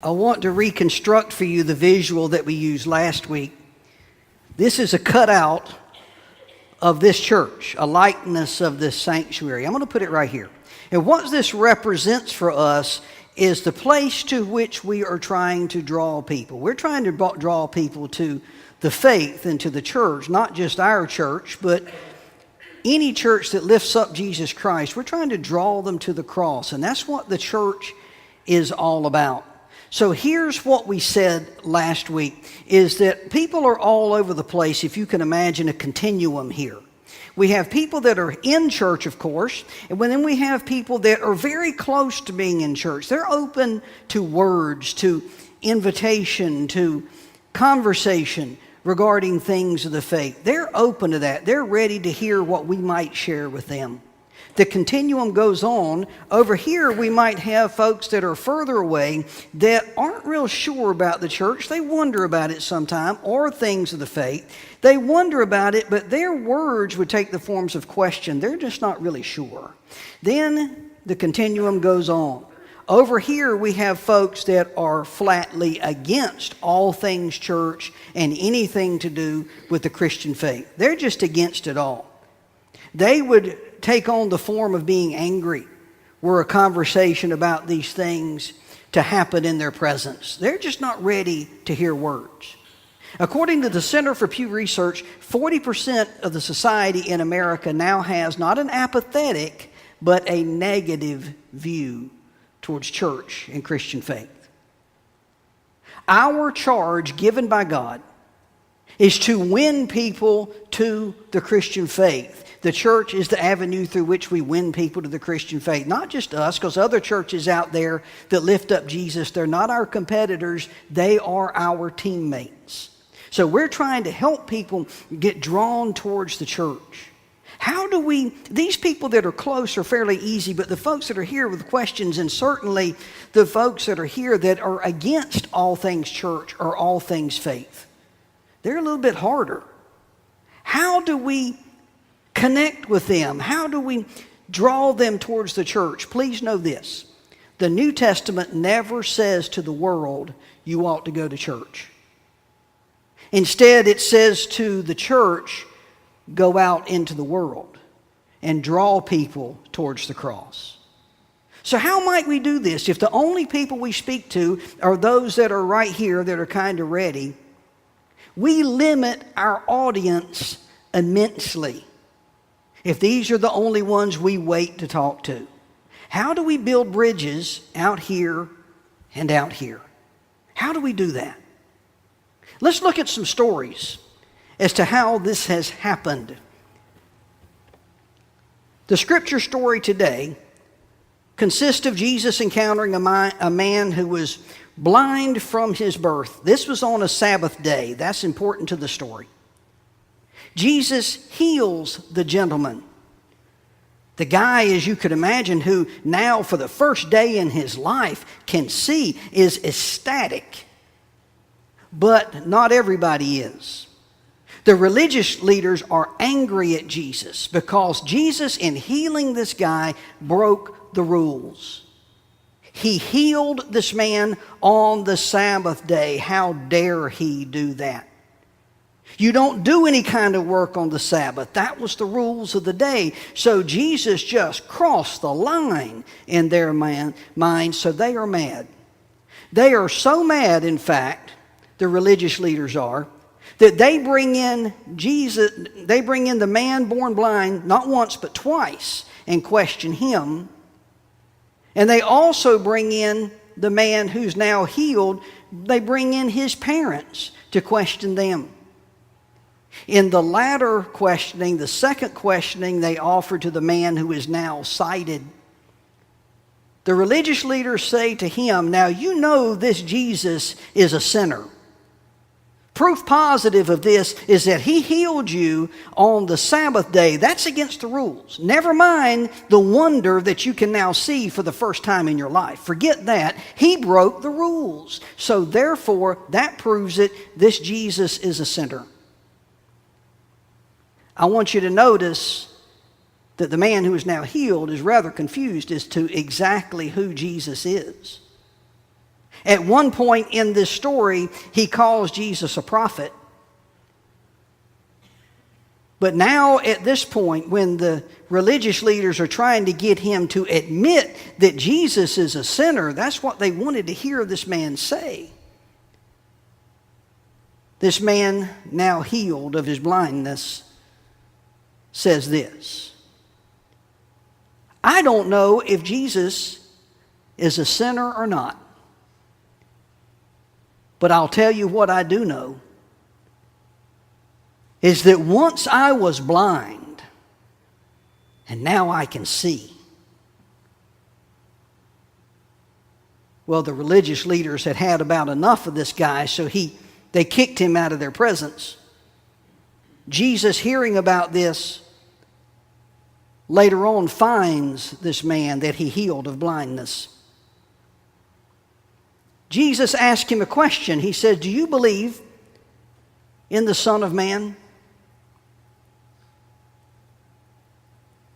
I want to reconstruct for you the visual that we used last week. This is a cutout of this church, a likeness of this sanctuary. I'm going to put it right here. And what this represents for us is the place to which we are trying to draw people. We're trying to draw people to the faith and to the church, not just our church, but any church that lifts up Jesus Christ. We're trying to draw them to the cross, and that's what the church is all about. So here's what we said last week, is that people are all over the place, if you can imagine a continuum here. We have people that are in church, of course, and then we have people that are very close to being in church. They're open to words, to invitation, to conversation regarding things of the faith. They're open to that. They're ready to hear what we might share with them. The continuum goes on. Over here, we might have folks that are further away that aren't real sure about the church. They wonder about it sometime, or things of the faith. They wonder about it, but their words would take the forms of question. They're just not really sure. Then the continuum goes on. Over here, we have folks that are flatly against all things church and anything to do with the Christian faith. They're just against it all. They would take on the form of being angry were a conversation about these things to happen in their presence. They're just not ready to hear words. According to the Center for Pew Research, 40% of the society in America now has not an apathetic, but a negative view towards church and Christian faith. Our charge given by God is to win people to the Christian faith. The church is the avenue through which we win people to the Christian faith. Not just us, because other churches out there that lift up Jesus, they're not our competitors, they are our teammates. So we're trying to help people get drawn towards the church. How do we, these people that are close are fairly easy, but the folks that are here with questions, and certainly the folks that are here that are against all things church or all things faith, they're a little bit harder. How do we connect with them? How do we draw them towards the church? Please know this. The New Testament never says to the world, you ought to go to church. Instead, it says to the church, go out into the world and draw people towards the cross. So how might we do this if the only people we speak to are those that are right here that are kind of ready? We limit our audience immensely if these are the only ones we wait to talk to. How do we build bridges out here and out here? How do we do that? Let's look at some stories as to how this has happened. The scripture story today consists of Jesus encountering a man who was blind from his birth. This was on a Sabbath day. That's important to the story. Jesus heals the gentleman. The guy, as you could imagine, who now for the first day in his life can see, is ecstatic. But not everybody is. The religious leaders are angry at Jesus because Jesus, in healing this guy, broke the rules. He healed this man on the Sabbath day. How dare he do that? You don't do any kind of work on the Sabbath. That was the rules of the day. So Jesus just crossed the line in their minds, so they are mad. They are so mad, in fact, the religious leaders are, that they bring in Jesus, they bring in the man born blind, not once but twice, and question him. And they also bring in the man who's now healed. They bring in his parents to question them. In the latter questioning, the second questioning they offer to the man who is now sighted, the religious leaders say to him, now you know this Jesus is a sinner. Proof positive of this is that he healed you on the Sabbath day. That's against the rules. Never mind the wonder that you can now see for the first time in your life. Forget that. He broke the rules. So therefore, that proves it. This Jesus is a sinner. I want you to notice that the man who is now healed is rather confused as to exactly who Jesus is. At one point in this story, he calls Jesus a prophet. But now at this point, when the religious leaders are trying to get him to admit that Jesus is a sinner, that's what they wanted to hear this man say. This man, now healed of his blindness, says this: I don't know if Jesus is a sinner or not, but I'll tell you what I do know, is that once I was blind, and now I can see. Well, the religious leaders had had about enough of this guy, so they kicked him out of their presence. Jesus, hearing about this, later on finds this man that he healed of blindness. Jesus asked him a question. He said, do you believe in the Son of Man?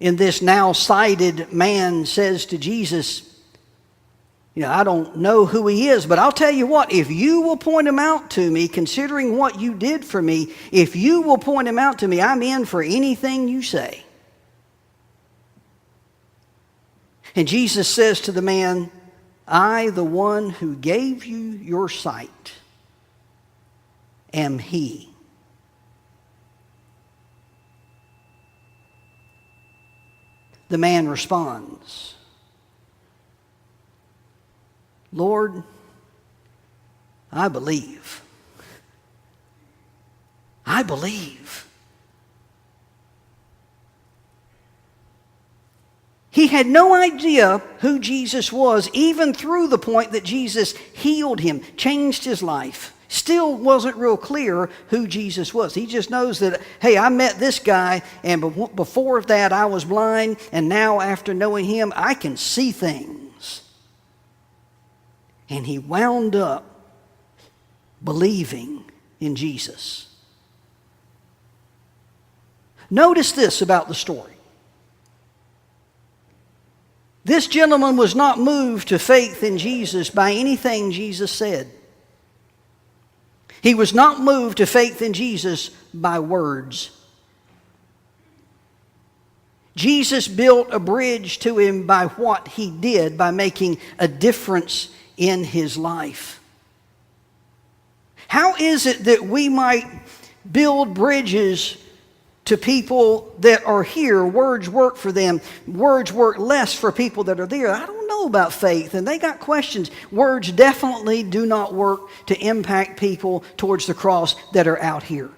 And this now sighted man says to Jesus, I don't know who he is, but I'll tell you what, if you will point him out to me, considering what you did for me, if you will point him out to me, I'm in for anything you say. And Jesus says to the man, I, the one who gave you your sight, am he. The man responds, Lord, I believe. I believe. He had no idea who Jesus was, even through the point that Jesus healed him, changed his life. Still wasn't real clear who Jesus was. He just knows that, hey, I met this guy, and before that I was blind, and now after knowing him, I can see things. And he wound up believing in Jesus. Notice this about the story. This gentleman was not moved to faith in Jesus by anything Jesus said. He was not moved to faith in Jesus by words. Jesus built a bridge to him by what he did, by making a difference in his life. How is it that we might build bridges to people that are here? Words work for them. Words work less for people that are there. I don't know about faith, and they got questions. Words definitely do not work to impact people towards the cross that are out here.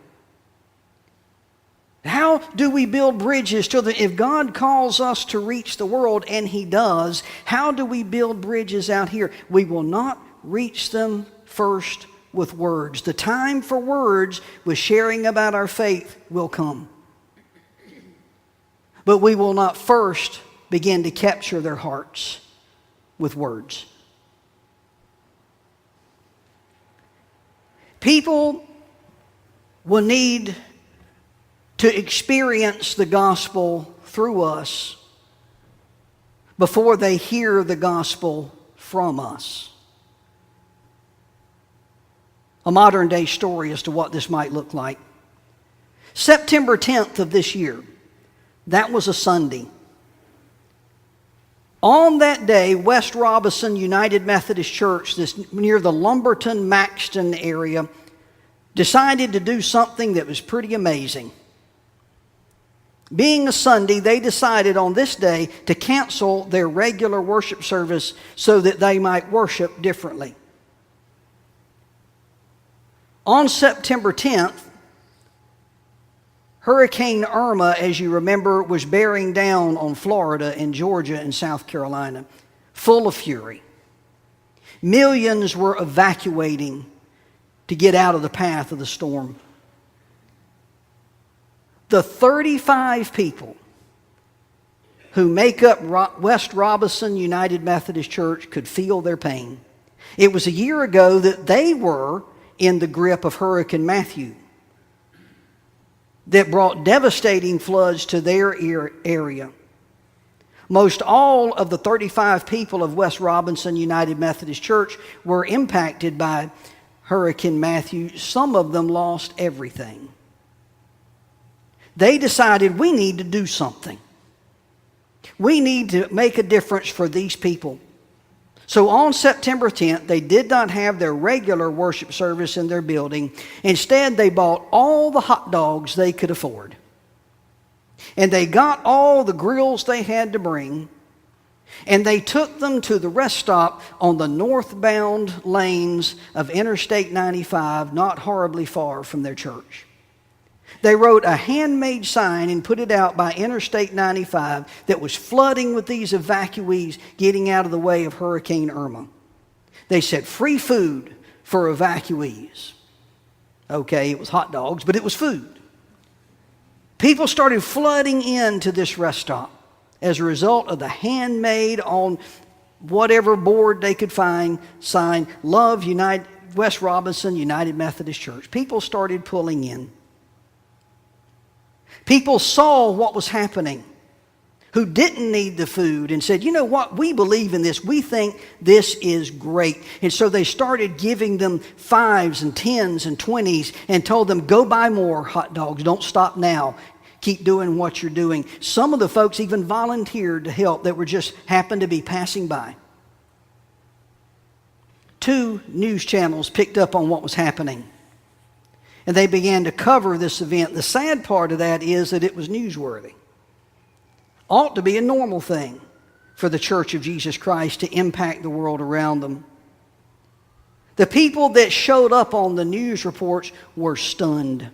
How do we build bridges so that if God calls us to reach the world, and he does, how do we build bridges out here? We will not reach them first with words. The time for words with sharing about our faith will come. But we will not first begin to capture their hearts with words. People will need to experience the gospel through us before they hear the gospel from us. A modern day story as to what this might look like. September 10th of this year, that was a Sunday. On that day, West Robeson United Methodist Church, this near the Lumberton-Maxton area, decided to do something that was pretty amazing. Being a Sunday, they decided on this day to cancel their regular worship service so that they might worship differently. On September 10th, Hurricane Irma, as you remember, was bearing down on Florida and Georgia and South Carolina, full of fury. Millions were evacuating to get out of the path of the storm. The 35 people who make up West Robeson United Methodist Church could feel their pain. It was a year ago that they were in the grip of Hurricane Matthew that brought devastating floods to their area. Most all of the 35 people of West Robinson United Methodist Church were impacted by Hurricane Matthew. Some of them lost everything. They decided we need to do something. We need to make a difference for these people. So on September 10th, they did not have their regular worship service in their building. Instead, they bought all the hot dogs they could afford. And they got all the grills they had to bring, and they took them to the rest stop on the northbound lanes of Interstate 95, not horribly far from their church. They wrote a handmade sign and put it out by Interstate 95 that was flooding with these evacuees getting out of the way of Hurricane Irma. They said, free food for evacuees. Okay, it was hot dogs, but it was food. People started flooding into this rest stop as a result of the handmade on whatever board they could find sign, Love United, West Robinson United Methodist Church. People started pulling in. People saw what was happening who didn't need the food and said, you know what, we believe in this. We think this is great. And so they started giving them 5s and 10s and 20s and told them, go buy more hot dogs. Don't stop now. Keep doing what you're doing. Some of the folks even volunteered to help that were just happened to be passing by. 2 news channels picked up on what was happening, and they began to cover this event. The sad part of that is that it was newsworthy. Ought to be a normal thing for the Church of Jesus Christ to impact the world around them. The people that showed up on the news reports were stunned.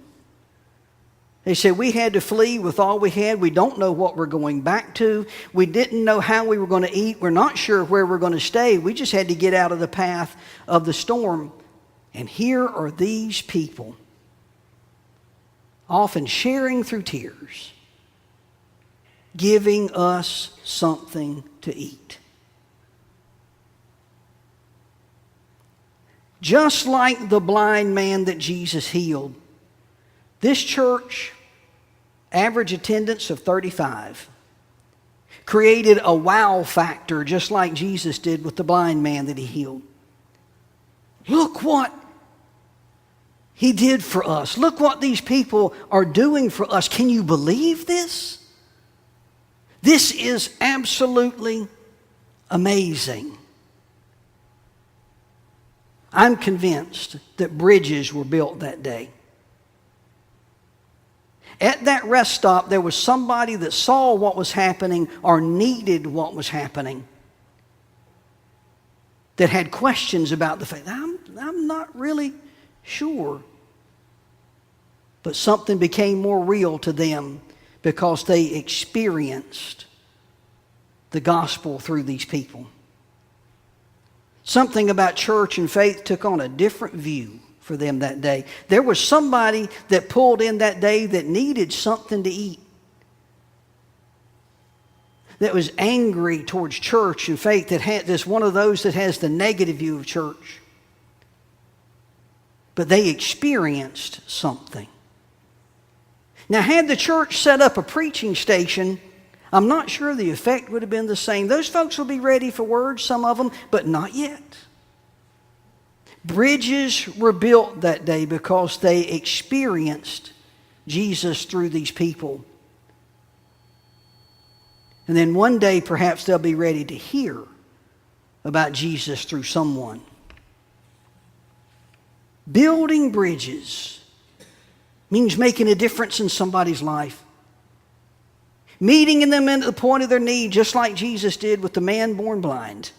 They said, we had to flee with all we had. We don't know what we're going back to. We didn't know how we were going to eat. We're not sure where we're going to stay. We just had to get out of the path of the storm. And here are these people, often sharing through tears, giving us something to eat. Just like the blind man that Jesus healed, this church, average attendance of 35, created a wow factor just like Jesus did with the blind man that he healed. Look what he did for us. Look what these people are doing for us. Can you believe this? This is absolutely amazing. I'm convinced that bridges were built that day. At that rest stop, there was somebody that saw what was happening or needed what was happening, that had questions about the faith. I'm not really sure. But something became more real to them because they experienced the gospel through these people. Something about church and faith took on a different view for them that day. There was somebody that pulled in that day that needed something to eat, that was angry towards church and faith, that's one of those that has the negative view of church. But they experienced something. Now, had the church set up a preaching station, I'm not sure the effect would have been the same. Those folks will be ready for words, some of them, but not yet. Bridges were built that day because they experienced Jesus through these people. And then one day, perhaps they'll be ready to hear about Jesus through someone. Building bridges means making a difference in somebody's life. Meeting them at the point of their need, just like Jesus did with the man born blind.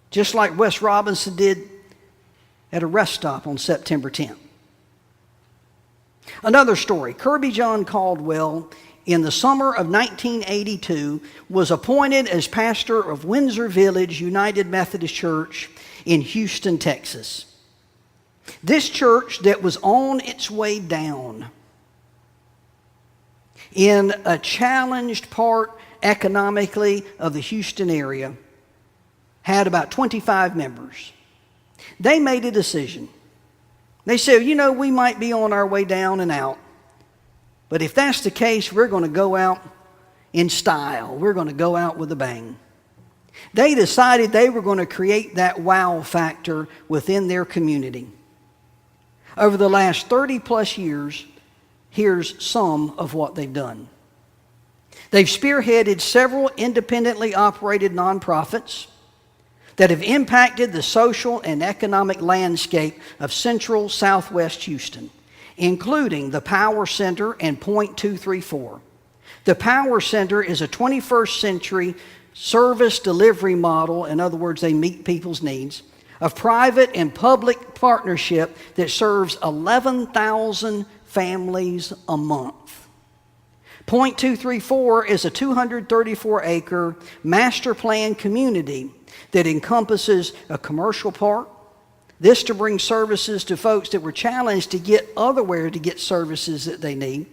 Just like Wes Robinson did at a rest stop on September 10th. Another story. Kirby John Caldwell, in the summer of 1982, was appointed as pastor of Windsor Village United Methodist Church in Houston, Texas. This church that was on its way down in a challenged part economically of the Houston area had about 25 members. They made a decision. They said, we might be on our way down and out, but if that's the case, we're going to go out in style. We're going to go out with a bang. They decided they were going to create that wow factor within their community. Over the last 30 plus years, here's some of what they've done. They've spearheaded several independently operated nonprofits that have impacted the social and economic landscape of central southwest Houston, including the Power Center and Point 234. The Power Center is a 21st century service delivery model, in other words, they meet people's needs, of private and public partnership that serves 11,000 families a month. Point 234 is a 234-acre master plan community that encompasses a commercial park. This to bring services to folks that were challenged to get otherwhere to get services that they need,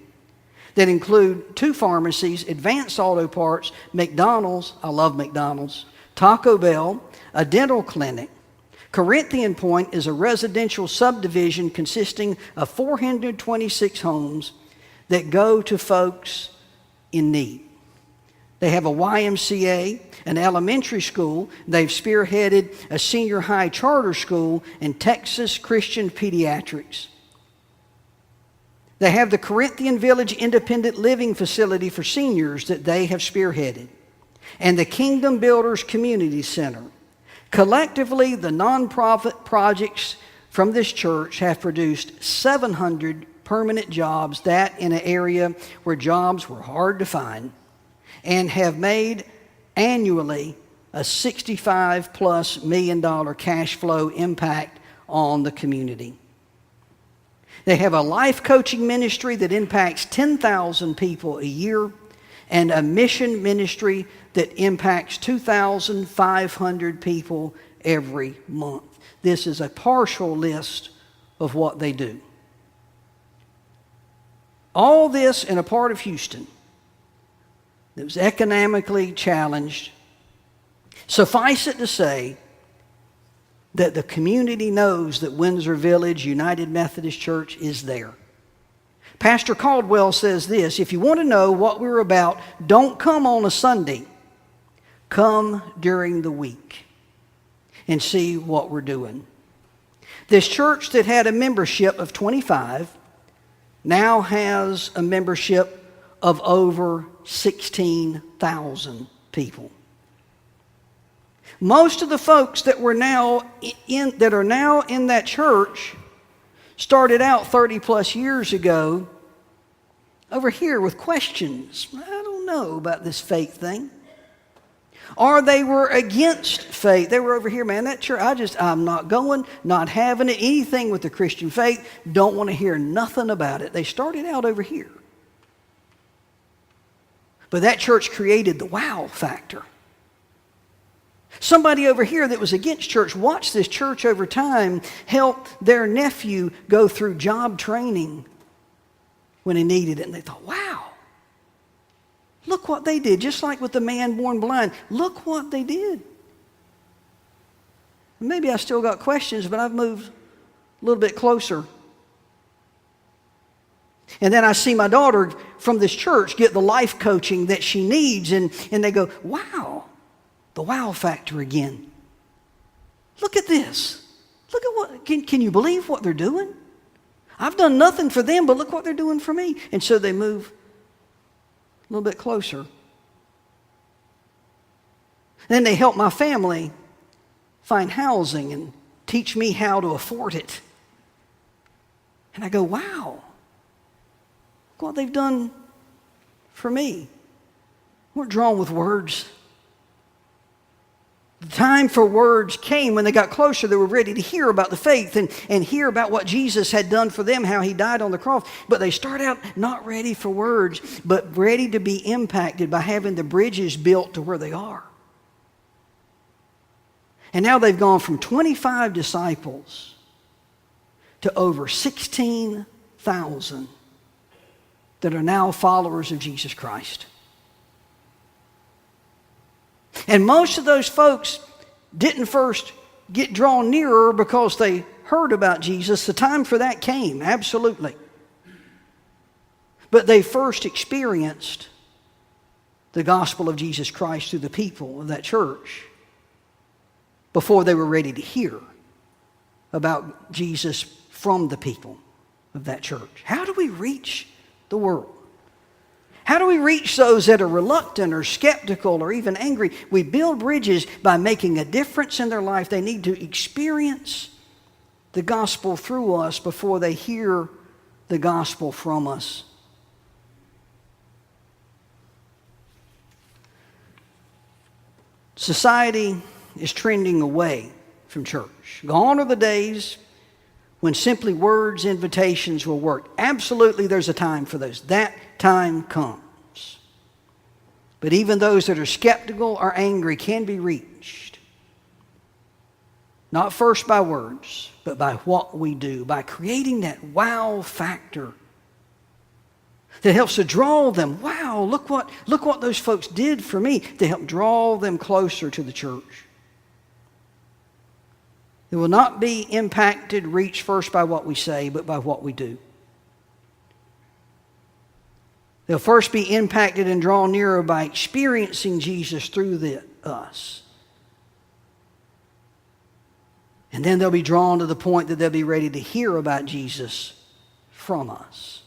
that include 2 pharmacies, Advanced Auto Parts, McDonald's, I love McDonald's, Taco Bell, a dental clinic. Corinthian Point is a residential subdivision consisting of 426 homes that go to folks in need. They have a YMCA, an elementary school. They've spearheaded a senior high charter school and Texas Christian Pediatrics. They have the Corinthian Village Independent Living Facility for seniors that they have spearheaded, and the Kingdom Builders Community Center. Collectively, the nonprofit projects from this church have produced 700 permanent jobs, that in an area where jobs were hard to find, and have made annually a $65+ million cash flow impact on the community. They have a life coaching ministry that impacts 10,000 people a year and a mission ministry that impacts 2,500 people every month. This is a partial list of what they do. All this in a part of Houston that was economically challenged. Suffice it to say that the community knows that Windsor Village United Methodist Church is there. Pastor Caldwell says this: if you want to know what we're about, don't come on a Sunday. Come during the week and see what we're doing. This church that had a membership of 25 now has a membership of over 16,000 people. Most of the folks that are now in that church started out 30 plus years ago over here with questions. I don't know about this faith thing. Or they were against faith. They were over here, man, that church, I'm not going, not having it, anything with the Christian faith, don't want to hear nothing about it. They started out over here. But that church created the wow factor. Somebody over here that was against church watched this church over time help their nephew go through job training when he needed it. And they thought, wow, look what they did. Just like with the man born blind. Look what they did. Maybe I still got questions, but I've moved a little bit closer. And then I see my daughter from this church get the life coaching that she needs. And they go, wow, the wow factor again. Look at this. Look at what, can you believe what they're doing? I've done nothing for them, but look what they're doing for me. And so they move a little bit closer. Then they help my family find housing and teach me how to afford it. And I go, wow, look what they've done for me. We're drawn with words. The time for words came when they got closer. They were ready to hear about the faith and hear about what Jesus had done for them, how he died on the cross. But they start out not ready for words, but ready to be impacted by having the bridges built to where they are. And now they've gone from 25 disciples to over 16,000 that are now followers of Jesus Christ. And most of those folks didn't first get drawn nearer because they heard about Jesus. The time for that came, absolutely. But they first experienced the gospel of Jesus Christ to the people of that church before they were ready to hear about Jesus from the people of that church. How do we reach the world? How do we reach those that are reluctant or skeptical or even angry? We build bridges by making a difference in their life. They need to experience the gospel through us before they hear the gospel from us. Society is trending away from church. Gone are the days when simply words, invitations will work. Absolutely, there's a time for those. That time comes. But even those that are skeptical or angry can be reached. Not first by words, but by what we do, by creating that wow factor that helps to draw them. Wow, look what those folks did for me, to help draw them closer to the church. It will not be impacted, reached first by what we say, but by what we do. They'll first be impacted and drawn nearer by experiencing Jesus through us. And then they'll be drawn to the point that they'll be ready to hear about Jesus from us.